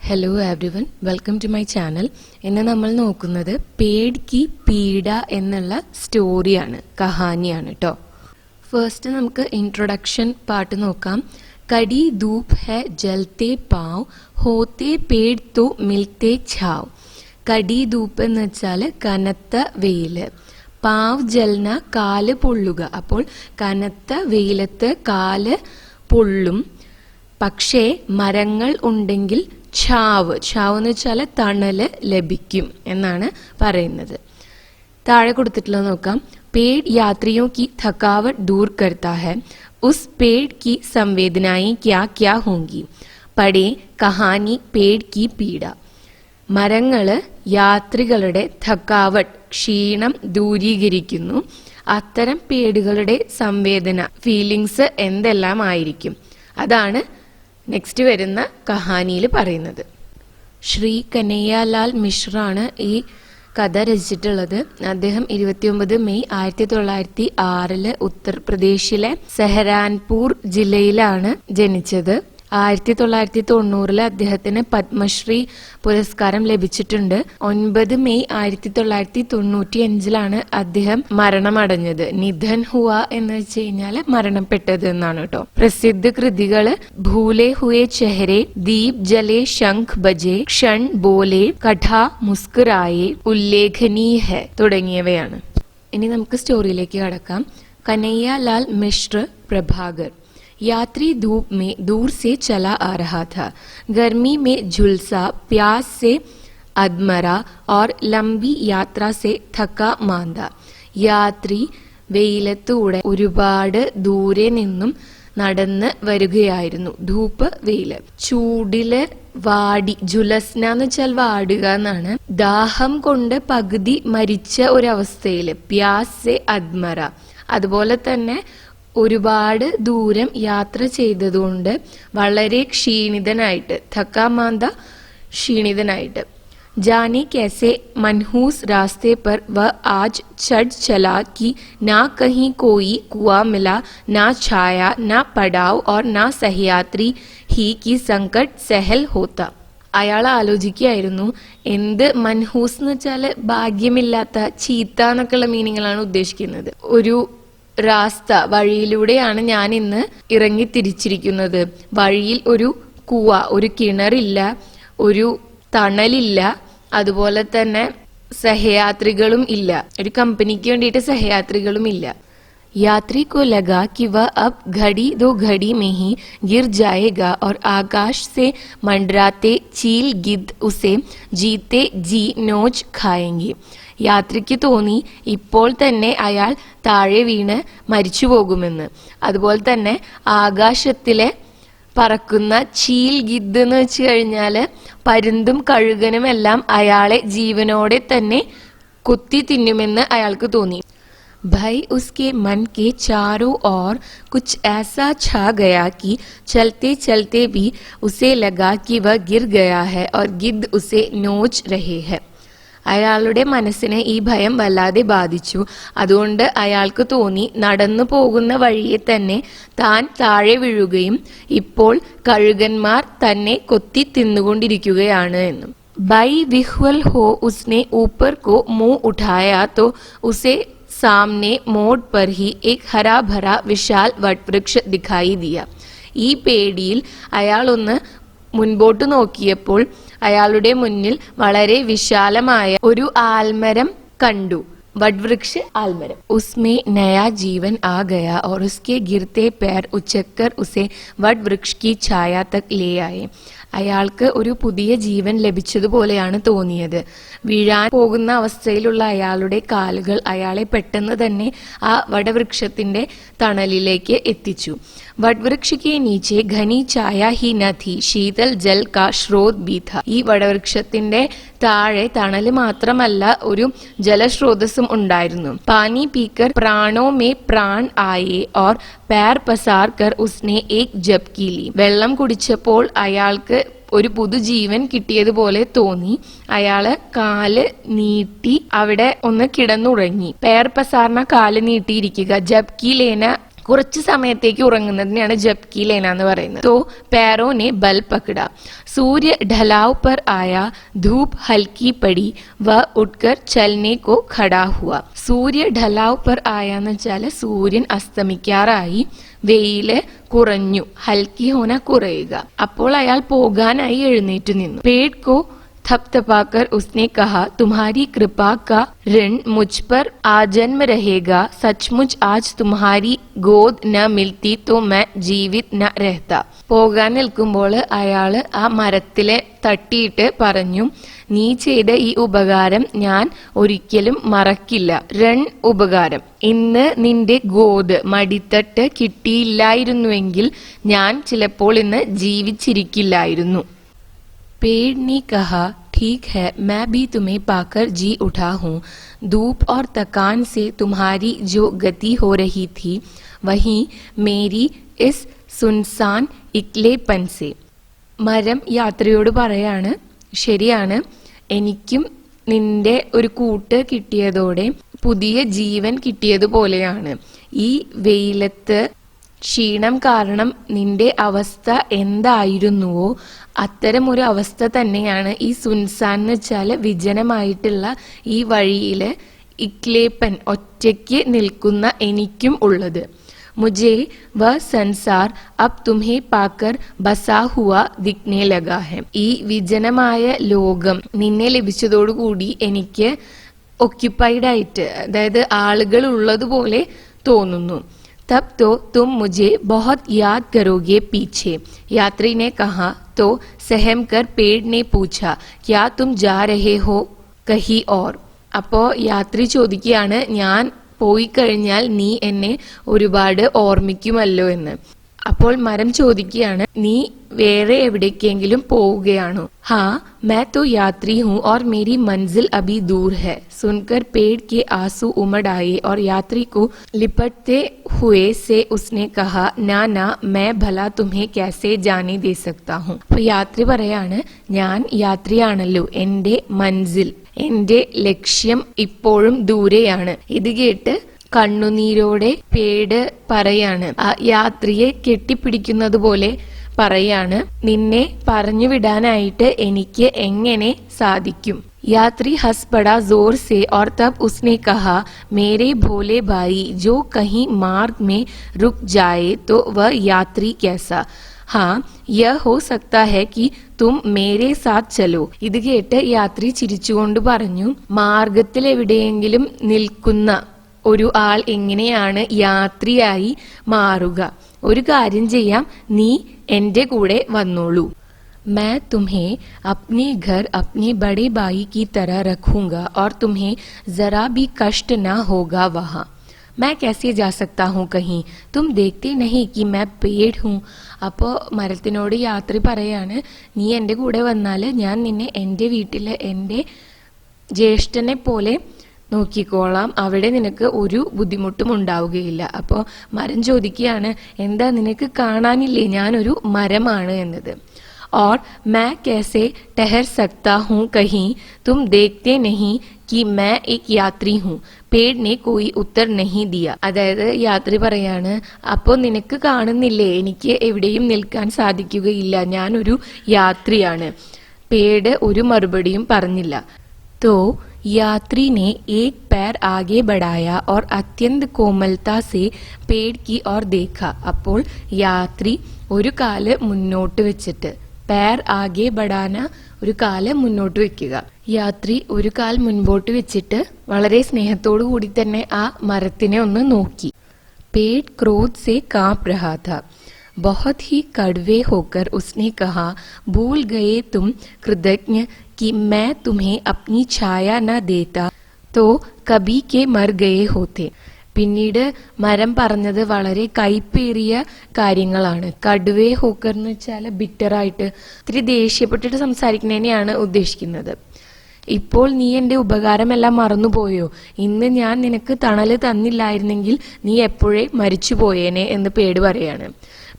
Hello everyone, welcome to my channel. ഇന്ന് നമ്മൾ നോക്കുന്നത് പേഡ് കി പീഡ എന്നുള്ള സ്റ്റോറിയാണ്, കഹാനിയാണ് കേട്ടോ. ഫസ്റ്റ് നമുക്ക് ഇൻട്രൊഡക്ഷൻ പാർട്ട് നോക്കാം. കടി ധൂപ് ഹെ ജൽത്തെ പാവ്, ഹോത്തെ പേഡ് തോ മിൽത്തെ ഛാവ്. കടി ധൂപ്പ് എന്ന് വെച്ചാൽ കനത്ത വെയില്, പാവ് ജൽന കാല് പൊള്ളുക. അപ്പോൾ കനത്ത വെയിലത്ത് കാല് പൊള്ളും, പക്ഷേ മരങ്ങൾ ഉണ്ടെങ്കിൽ ഛാവ് എന്ന് വെച്ചാൽ തണല് ലഭിക്കും എന്നാണ് പറയുന്നത്. താഴെ കൊടുത്തിട്ടുള്ളത് നോക്കാം. पेड़ यात्रियों की थकावट दूर करता है, उस पेड़ की संवेदनाएं क्या क्या होंगी. पढ़े कहानी पेड़ की पीड़ा. മരങ്ങള് യാത്രികളുടെ थकावट ക്ഷീണം ദൂരീകരിക്കുന്നു. അത്തരം പേടുകളുടെ സംവേദന ഫീലിങ്സ് എന്തെല്ലാം ആയിരിക്കും, അതാണ് നെക്സ്റ്റ് വരുന്ന കഹാനിയിൽ പറയുന്നത്. ശ്രീ കനയ്യലാൽ മിശ്രാണ് ഈ കഥ രചിച്ചിട്ടുള്ളത്. അദ്ദേഹം 29 മെയ് 1906 ഉത്തർപ്രദേശിലെ സെഹരാൻപൂർ ജില്ലയിലാണ് ജനിച്ചത്. 1990 അദ്ദേഹത്തിന് പത്മശ്രീ പുരസ്കാരം ലഭിച്ചിട്ടുണ്ട്. 9 മെയ് 1995 അദ്ദേഹം മരണമടഞ്ഞത്. നിധൻ ഹുവ എന്ന് വെച്ച് കഴിഞ്ഞാൽ മരണപ്പെട്ടത് എന്നാണ് കേട്ടോ. പ്രസിദ്ധ കൃതികള് ഭൂലെ ഹുയെ ചെഹരെ, ദീപ് ജലെ ശംഖ് ബജെ, ക്ഷൺ ബോലെ, കഠാ മുസ്കുരായെ, ഉല്ലേഖനീയ ഹെ തുടങ്ങിയവയാണ്. ഇനി നമുക്ക് സ്റ്റോറിയിലേക്ക് കടക്കാം. കനയ്യലാൽ മിശ്ര പ്രഭാകർ. यात्री धूप में दूर से चला आ रहा था. गर्मी में झुलसा, प्यास से अधमरा और लंबी यात्रा से थका मांदा. യാത്രി വെയിലത്തൂടെ ഒരുപാട് ദൂരെ നിന്നും നടന്ന് വരികയായിരുന്നു. ധൂപ്പ് വെയില്, ചൂടില് വാടി, ജുലസ്ന എന്ന് വെച്ചാൽ വാടുക എന്നാണ്. ദാഹം കൊണ്ട് പകുതി മരിച്ച ഒരവസ്ഥയില്, പ്യാസെ അദ്മറ, അതുപോലെ തന്നെ ഒരുപാട് ദൂരം യാത്ര ചെയ്തതുകൊണ്ട് വളരെ ക്ഷീണിതനായിട്ട്, थकामांदा ക്ഷീണിതനായിട്ട്. जाने कैसे मनहूस रास्ते पर वह आज चढ़ चला कि ना कहीं कोई कुआं मिला, ना छाया, ना पड़ाव और ना सहयात्री ही की संकट सहल होता. അയാൾ ആലോചിക്കുകയായിരുന്നു, എന്ത് മൻഹൂസ് എന്ന് വെച്ചാൽ ഭാഗ്യമില്ലാത്ത, ചീത്ത എന്നൊക്കെയുള്ള മീനിങ്ങളാണ് ഉദ്ദേശിക്കുന്നത്. ഒരു റാസ്ത, വഴിയിലൂടെയാണ് ഞാൻ ഇന്ന് ഇറങ്ങി തിരിച്ചിരിക്കുന്നത്. വഴിയിൽ ഒരു കുവ, ഒരു കിണറില്ല, ഒരു തണലില്ല, അതുപോലെ തന്നെ സഹയാത്രികളും ഇല്ല. ഒരു കമ്പനിക്ക് വേണ്ടിയിട്ട് സഹയാത്രികളും ഇല്ല. यात्री को लगा कि वह अब घड़ी दो घड़ी में ही गिर जाएगा और आकाश से मंडराते चील गिद्ध उसे जीते जी नोच खाएंगे. യാത്രിക്ക് തോന്നി ഇപ്പോൾ തന്നെ അയാൾ താഴെ വീണ് മരിച്ചു പോകുമെന്ന്. അതുപോലെ തന്നെ ആകാശത്തിലെ പറക്കുന്ന ചീൽ ഗിദ്ദ് എന്ന് വെച്ച് കഴിഞ്ഞാല് പരുന്തും കഴുകനും എല്ലാം അയാളെ ജീവനോടെ തന്നെ കുത്തി തിന്നുമെന്ന് അയാൾക്ക് തോന്നി. भय उसके मन के चारों ओर कुछ ऐसा छा गया कि चलते चलते भी उसे लगा कि वह गिर गया है और गिद्ध उसे नोच रहे हैं. അയാളുടെ മനസ്സിനെ ഈ ഭയം വല്ലാതെ ബാധിച്ചു. അതുകൊണ്ട് അയാൾക്ക് തോന്നി നടന്നു പോകുന്ന വഴിയെ തന്നെ താൻ താഴെ വീഴുകയും ഇപ്പോൾ കഴുകന്മാർ തന്നെ കൊത്തി തിന്നുകൊണ്ടിരിക്കുകയാണ് എന്നും. ബൈ വിഹ്വൽ ഹോ ഉസ്നെ ഊപ്പർ കോ മുँह उठाया तो उसे सामने मोड़ पर ही एक हरा भरा विशाल वटवृक्ष दिखाई दिया. ഈ പേടിയിൽ അയാൾ ഒന്ന് മുൻപോട്ട് നോക്കിയപ്പോൾ അയാളുടെ മുന്നിൽ വളരെ വിശാലമായ ഒരു ആൽമരം കണ്ടു. वटवृक्ष आलमरम. उसमें नया जीवन आ गया और उसके गिरते पैर उचककर उसे वटवृक्ष की छाया तक ले आए. അയാൾക്ക് ഒരു പുതിയ ജീവൻ ലഭിച്ചതുപോലെയാണ് തോന്നിയത്. വീഴാൻ പോകുന്ന അവസ്ഥയിലുള്ള അയാളുടെ കാലുകൾ അയാളെ പെട്ടെന്ന് തന്നെ ആ വടവൃക്ഷത്തിന്റെ തണലിലേക്ക് എത്തിച്ചു. वटवृक्ष के नीचे घनी छाया ही न थी, शीतल जल का स्रोत भी था. ഈ വടവൃക്ഷത്തിന്റെ താഴെ തണല് മാത്രമല്ല, ഒരു ജലസ്രോതസ്സും ഉണ്ടായിരുന്നു. പാനി പീക്കർ പ്രാണോ മേ പ്രാൺ ആയേ और पैर पसार कर उसने एक झपकी ली. വെള്ളം കുടിച്ചപ്പോൾ അയാൾക്ക് ഒരു പുതുജീവൻ കിട്ടിയതുപോലെ തോന്നി. അയാള് കാല് നീട്ടി അവിടെ ഒന്ന് കിടന്നുറങ്ങി. പേർ പസാറിന കാല് നീട്ടിയിരിക്കുക, ജബ്കി ലേന കുറച്ച് സമയത്തേക്ക് ഉറങ്ങുന്നതിനെയാണ് ജപ്കി ലേന എന്ന് പറയുന്നത്. तो पैरों ने बल पकड़ा, सूर्य ढलाव पर आया, धूप हल्की पड़ी, वह उठकर चलने को खड़ा हुआ. सूर्य ढलाव पर आया എന്ന് വെച്ചാൽ സൂര്യൻ അസ്തമിക്കാറായി, വെയില് കുറഞ്ഞു, ഹൽക്കി ഹോന കുറയുക. അപ്പോൾ അയാൾ പോകാനായി എഴുന്നേറ്റ് നിന്നു. पेड़ को थपथपाकर उसने कहा, तुम्हारी कृपा का ऋण मुझ पर आजन्म रहेगा. सचमुच आज तुम्हारी गोद न मिलती तो मैं जीवित न रहता. പോകാൻ നിൽക്കുമ്പോൾ അയാള് ആ മരത്തിലെ തട്ടിയിട്ട് പറഞ്ഞു, നീ ചെയ്ത ഈ ഉപകാരം ഞാൻ ഒരിക്കലും മറക്കില്ല. ഋൺ ഉപകാരം. ഇന്ന് നിന്റെ ഗോദ് മടിത്തട്ട് കിട്ടിയില്ലായിരുന്നുവെങ്കിൽ ഞാൻ ചിലപ്പോൾ ഇന്ന് ജീവിച്ചിരിക്കില്ലായിരുന്നു. पेड़ ने कहा, ठीक है, मैं भी तुम्हें पाकर जी उठा हूँ. धूप और थकान से तुम्हारी जो गति हो रही थी, वहीं मेरी इस सुनसान इकलेपन से. മരം യാത്രയോട് പറയാണ്, ശരിയാണ്, എനിക്കും നിന്റെ ഒരു കൂട്ട് കിട്ടിയതോടെ പുതിയ ജീവൻ കിട്ടിയതുപോലെയാണ്. ഈ വെയിലത്ത് ക്ഷീണം കാരണം നിന്റെ അവസ്ഥ എന്തായിരുന്നുവോ അത്തരം ഒരു അവസ്ഥ തന്നെയാണ് ഈ സുൻസാൻ എന്ന് വെച്ചാൽ വിജനമായിട്ടുള്ള ഈ വഴിയില് ഇക്ലേപ്പൻ ഒറ്റയ്ക്ക് നിൽക്കുന്ന എനിക്കും ഉള്ളത്. മുझे वह संसार अब तुम्हें पाकर बसा हुआ दिखने लगा है. ഈ വിജനമായ ലോകം നിന്നെ ലഭിച്ചതോടുകൂടി എനിക്ക് ഒക്യുപ്പൈഡ് ആയിട്ട്, അതായത് ആളുകൾ ഉള്ളതുപോലെ തോന്നുന്നു. तब तो तुम मुझे बहुत याद करोगे पीछे. यात्री ने कहा. तो सहम कर पेड़ ने पूछा, क्या तुम जा रहे हो कहीं और? അപ്പോ യാത്രി ചോദിക്കുകയാണ്, ഞാൻ പോയി കഴിഞ്ഞാൽ നീ എന്നെ ഒരുപാട് ഓർമ്മിക്കുമല്ലോ എന്ന്. അപ്പോൾ മരം ചോദിക്കുകയാണ്, നീ വേറെ എവിടേക്കെങ്കിലും പോവുകയാണോ? हाँ, मैं तो यात्री हूँ और मेरी मंजिल अभी दूर है. सुनकर पेड़ के आंसू उमड़ आए और यात्री को लिपटते हुए से उसने कहा, ना ना, मैं भला तुम्हें कैसे जाने दे सकता हूँ. അപ്പൊ യാത്രി പറയാണ്, ഞാൻ യാത്രിയാണല്ലോ, എന്റെ മൻസിൽ, എന്റെ ലക്ഷ്യം ഇപ്പോഴും ദൂരെയാണ്. ഇത് കേട്ട് കണ്ണുനീരോടെ പേട് പറയാണ്, ആ യാത്രിയെ കെട്ടിപ്പിടിക്കുന്നത് പോലെ പറയാണ്, നിന്നെ പറഞ്ഞു വിടാനായിട്ട് എനിക്ക് എങ്ങനെ സാധിക്കും? यात्री हंस पड़ा जोर से और तब उसने कहा, मेरे भोले भाई, जो कहीं मार्ग में रुक जाए तो वह यात्री कैसा? हाँ, यह हो सकता है कि तुम मेरे साथ चलो. ഇത് കേട്ട് യാത്രി ചിരിച്ചുകൊണ്ട് പറഞ്ഞു, മാർഗത്തിൽ എവിടെയെങ്കിലും നിൽക്കുന്ന ഒരു ആൾ എങ്ങനെയാണ് യാത്രിയായി മാറുക? ഒരു കാര്യം ചെയ്യാം, നീ എന്റെ കൂടെ വന്നോളൂ. मैं तुम्हें अपने घर अपने बड़े भाई की तरह रखूंगा और तुम्हें जरा भी कष्ट न होगा वहाँ. मैं कैसे जा सकता हूँ कहीं? तुम देखते नहीं कि मैं पेड़ हूँ. അപ്പോൾ മരത്തിനോട് യാത്രി പറയാണ്, നീ എൻ്റെ കൂടെ വന്നാൽ ഞാൻ നിന്നെ എൻ്റെ വീട്ടിൽ എൻ്റെ ജ്യേഷ്ഠനെ പോലെ നോക്കിക്കോളാം, അവിടെ നിനക്ക് ഒരു ബുദ്ധിമുട്ടും ഉണ്ടാവുകയില്ല. അപ്പോൾ മരം ചോദിക്കുകയാണ്, എന്താ നിനക്ക് കാണാനില്ലേ ഞാനൊരു മരമാണ് എന്നത്? और मैं कैसे ठहर सकता हूँ कहीं? तुम देखते नहीं कि मैं एक यात्री हूँ. पेड़ ने कोई उत्तर नहीं दिया. അതായത് യാത്രി പറയാണ്, അപ്പോൾ നിനക്ക് കാണുന്നില്ലേ എനിക്ക് എവിടെയും നിൽക്കാൻ സാധിക്കുകയില്ല, ഞാനൊരു യാത്രിയാണ്. പേട് ഒരു മറുപടിയും പറഞ്ഞില്ല. तो यात्री ने एक पैर आगे बढ़ाया और अत्यंत कोमलता से पेड़ की ओर देखा. അപ്പോൾ യാത്രി ഒരു കാല് മുന്നോട്ട് വെച്ചിട്ട്, पैर आगे बढ़ाना ഒരു കാല് മുന്നോട്ട് വെക്കുക. യാത്രി ഒരു കാൽ മുൻപോട്ട് വെച്ചിട്ട് വളരെ സ്നേഹത്തോടു കൂടി തന്നെ ആ മരത്തിനെ ഒന്ന് നോക്കി. पेड़ क्रोध से कांप रहा था. बहुत ही कड़वे होकर उसने कहा, भूल गए तुम कृतज्ञ कि मैं तुम्हें अपनी छाया न देता तो कभी के मर गए होते. പിന്നീട് മരം പറഞ്ഞത് വളരെ കൈപ്പേറിയ കാര്യങ്ങളാണ്. കടുവേ ഹോക്കർ എന്ന് വെച്ചാൽ ബിറ്ററായിട്ട്, ഇത്തിരി ദേഷ്യപ്പെട്ടിട്ട് സംസാരിക്കുന്നതിനെയാണ് ഉദ്ദേശിക്കുന്നത്. ഇപ്പോൾ നീ എൻ്റെ ഉപകാരമെല്ലാം മറന്നുപോയോ? ഇന്ന് ഞാൻ നിനക്ക് തണല് തന്നില്ലായിരുന്നെങ്കിൽ നീ എപ്പോഴേ മരിച്ചു പോയേനെ എന്ന് പേട് പറയാണ്.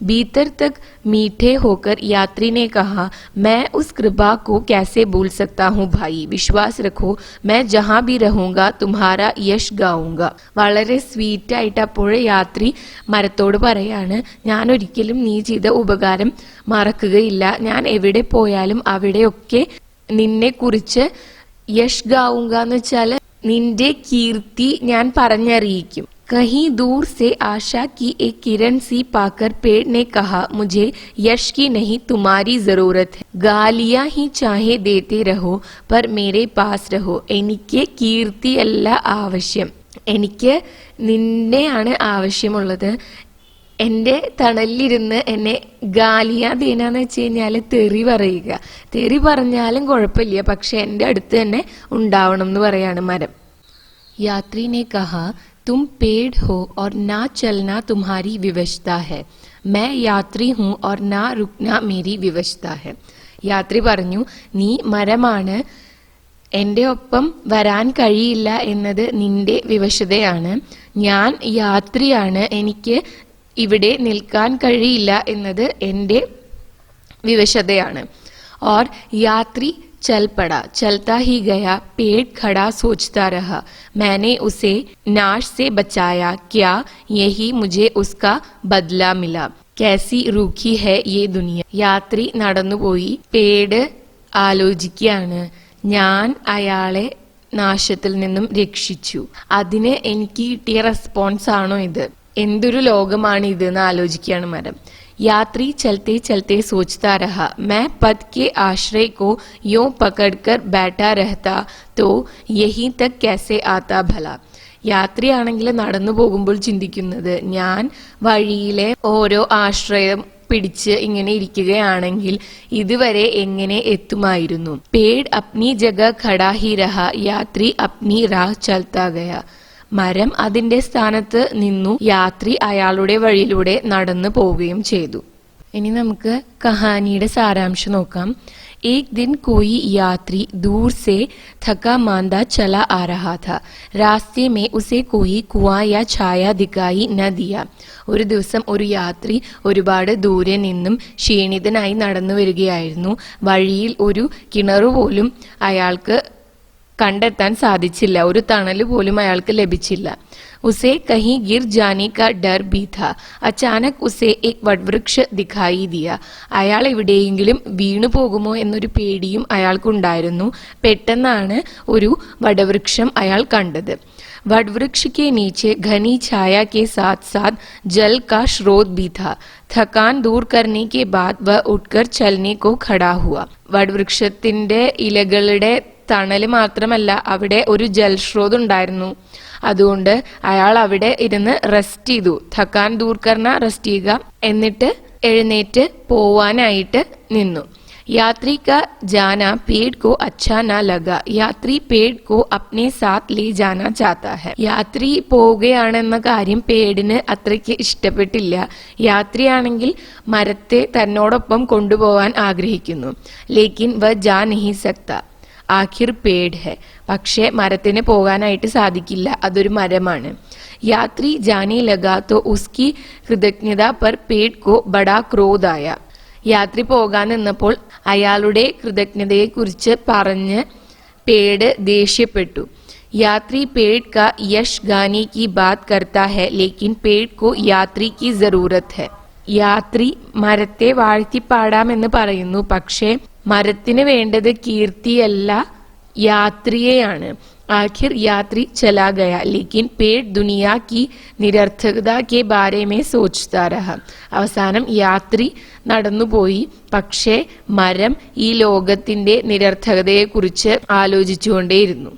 भीतर तक मीठे होकर यात्री ने कहा, मैं उस कृपा को कैसे भूल सकता हूँ भाई, विश्वास रखो मैं जहाँ भी रहूँगा तुम्हारा യശ് ഗാവുങ്ക. വളരെ സ്വീറ്റ് ആയിട്ട് അപ്പോൾ യാത്രി മരത്തോട് പറയാണ്, ഞാൻ ഒരിക്കലും നീ ചെയ്ത ഉപകാരം മറക്കുകയില്ല, ഞാൻ എവിടെ പോയാലും അവിടെയൊക്കെ നിന്നെ കുറിച്ച് യശ് ഗാവുങ്ക എന്ന് വെച്ചാല് നിന്റെ കീർത്തി ഞാൻ പറഞ്ഞറിയിക്കും. कहीं दूर से आशा की एक किरण सी पाकर पेड़ ने कहा, मुझे यश की नहीं तुम्हारी जरूरत है, गालियां ही चाहे देते रहो पर मेरे पास रहो. എനിക്ക് കീർത്തിയല്ല ആവശ്യം, എനിക്ക് നിന്നെയാണ് ആവശ്യമുള്ളത്. എൻ്റെ തണലിലിരുന്ന് എന്നെ ഗാലിയ ദേനാന്ന് വെച്ച് കഴിഞ്ഞാൽ തെറി പറയുക. തെറി പറഞ്ഞാലും കുഴപ്പമില്ല, പക്ഷെ എൻ്റെ അടുത്ത് തന്നെ ഉണ്ടാവണം എന്ന് പറയാണ് മരം. यात्री ने कहा, तुम पेड़ हो और ना चलना तुम्हारी विवशता है, मैं यात्री हूँ और ना रुकना मेरी विवशता है. യാത്രി പറഞ്ഞു, നീ മരമാണ്, എൻ്റെ ഒപ്പം വരാൻ കഴിയില്ല എന്നത് നിന്റെ വിവശതയാണ്. ഞാൻ യാത്രിയാണ്, എനിക്ക് ഇവിടെ നിൽക്കാൻ കഴിയില്ല എന്നത് എൻ്റെ വിവശതയാണ്. और यात्री चल पड़ा, चलता ही गया, पेड़ खड़ा सोचता रहा, मैंने उसे नाश से बचाया, क्या यही मुझे उसका बदला मिला, कैसी रूखी है ये दुनिया. യാത്രി നടന്നുപോയി, പേട് ആലോചിക്കുകയാണ്, ഞാൻ അയാളെ നാശത്തിൽ നിന്നും രക്ഷിച്ചു, അതിന് എനിക്ക് കിട്ടിയ റെസ്പോൺസ് ആണോ ഇത്, എന്തൊരു ലോകമാണ് ഇത് എന്ന് ആലോചിക്കുകയാണ് മരം. यात्री चलते चलते सोचता रहा, मैं पद के आश्रय को यूं पकड़कर बैठा रहता तो यहीं तक कैसे आता भला. യാത്രയാണെങ്കിൽ നടന്നു പോകുമ്പോൾ ചിന്തിക്കുന്നത്, ഞാൻ വഴിയിലെ ഓരോ ആശ്രയം പിടിച്ച് ഇങ്ങനെ ഇരിക്കുകയാണെങ്കിൽ ഇതുവരെ എങ്ങനെ എത്തുമായിരുന്നു. പേട് അപ്നി ജഗ ഖടാ ഹി രഹാ, യാത്രി അപ്നി രാഹ് ചൽത്താ ഗയാ. മരം അതിന്റെ സ്ഥാനത്ത് നിന്നു, യാത്രി അയാളുടെ വഴിയിലൂടെ നടന്നു പോവുകയും ചെയ്തു. ഇനി നമുക്ക് കഹാനിയുടെ സാരാംശം നോക്കാം. एक दिन कोई यात्री दूर से थका मांदा चला आ रहा था, रास्ते में उसे कोई कुआं या छाया दिखाई न दिया. ഒരു ദിവസം ഒരു യാത്രി ഒരുപാട് ദൂരെ നിന്നും ക്ഷീണിതനായി നടന്നു വരികയായിരുന്നു. വഴിയിൽ ഒരു കിണറുപോലും അയാൾക്ക് കണ്ടെത്താൻ സാധിച്ചില്ല, ഒരു തണല് പോലും അയാൾക്ക് ലഭിച്ചില്ല. उसे कहीं गिर जाने का डर भी था. अचानक उसे एक वटवृक्ष दिखाई दिया. അയാൾ എവിടെയെങ്കിലും വീണു പോകുമോ എന്നൊരു പേടിയും അയാൾക്കുണ്ടായിരുന്നു. പെട്ടെന്നാണ് ഒരു വടവൃക്ഷം അയാൾ കണ്ടത്. वटवृक्ष के नीचे घनी छाया के साथ साथ जल का स्रोत भी था. थकान दूर करने के बाद वह उठकर चलने को खड़ा हुआ. വടവൃക്ഷത്തിന്റെ ഇലകളുടെ തണല് മാത്രമല്ല, അവിടെ ഒരു ജലസ്രോത് ഉണ്ടായിരുന്നു. അതുകൊണ്ട് അയാൾ അവിടെ ഇരുന്ന് റെസ്റ്റ് ചെയ്തു. थकान दूर करना, റെസ്റ്റ് ചെയ്യുക, എന്നിട്ട് എഴുന്നേറ്റ് പോവാനായിട്ട് നിന്നു. यात्री का जाना पेड़ को अच्छा न लगा. यात्री पेड़ को अपने साथ ले जाना चाहता है. യാത്രി പോവുകയാണെന്ന കാര്യം പേടിന് അത്രയ്ക്ക് ഇഷ്ടപ്പെട്ടില്ല. യാത്രിയാണെങ്കിൽ മരത്തെ തന്നോടൊപ്പം കൊണ്ടുപോകാൻ ആഗ്രഹിക്കുന്നു. ലേക്കിൻ വ ജാ നഹീ സക്താ, ആഖിർ പേട് ഹെ. പക്ഷേ മരത്തിന് പോകാനായിട്ട് സാധിക്കില്ല, അതൊരു മരമാണ്. യാത്രി ജാനെ ലഗാ തോ ഉസ്കി കൃതജ്ഞത പർ പേട് കോ ബഡാ ക്രോധ് ആയ. യാത്രി പോകാൻ നിന്നപ്പോൾ അയാളുടെ കൃതജ്ഞതയെക്കുറിച്ച് പറഞ്ഞ് പേട് ദേഷ്യപ്പെട്ടു. यात्री पेड़ का यश गाने की बात करता है, लेकिन पेड़ को यात्री की जरूरत है. യാത്രി മരത്തെ വാഴ്ത്തിപ്പാടാമെന്ന് പറയുന്നു, പക്ഷേ മരത്തിന് വേണ്ടത് കീർത്തിയല്ല, യാത്രിയെയാണ്. आखिर यात्री चला गया, लेकिन पेड़ दुनिया की निरर्थकता के बारे में सोचता रहा. അവസാനം യാത്രി നടന്നുപോയി, പക്ഷേ മരം ഈ ലോകത്തിന്റെ നിരർത്ഥകതയെക്കുറിച്ച് ആലോചിച്ചുകൊണ്ടേയിരുന്നു.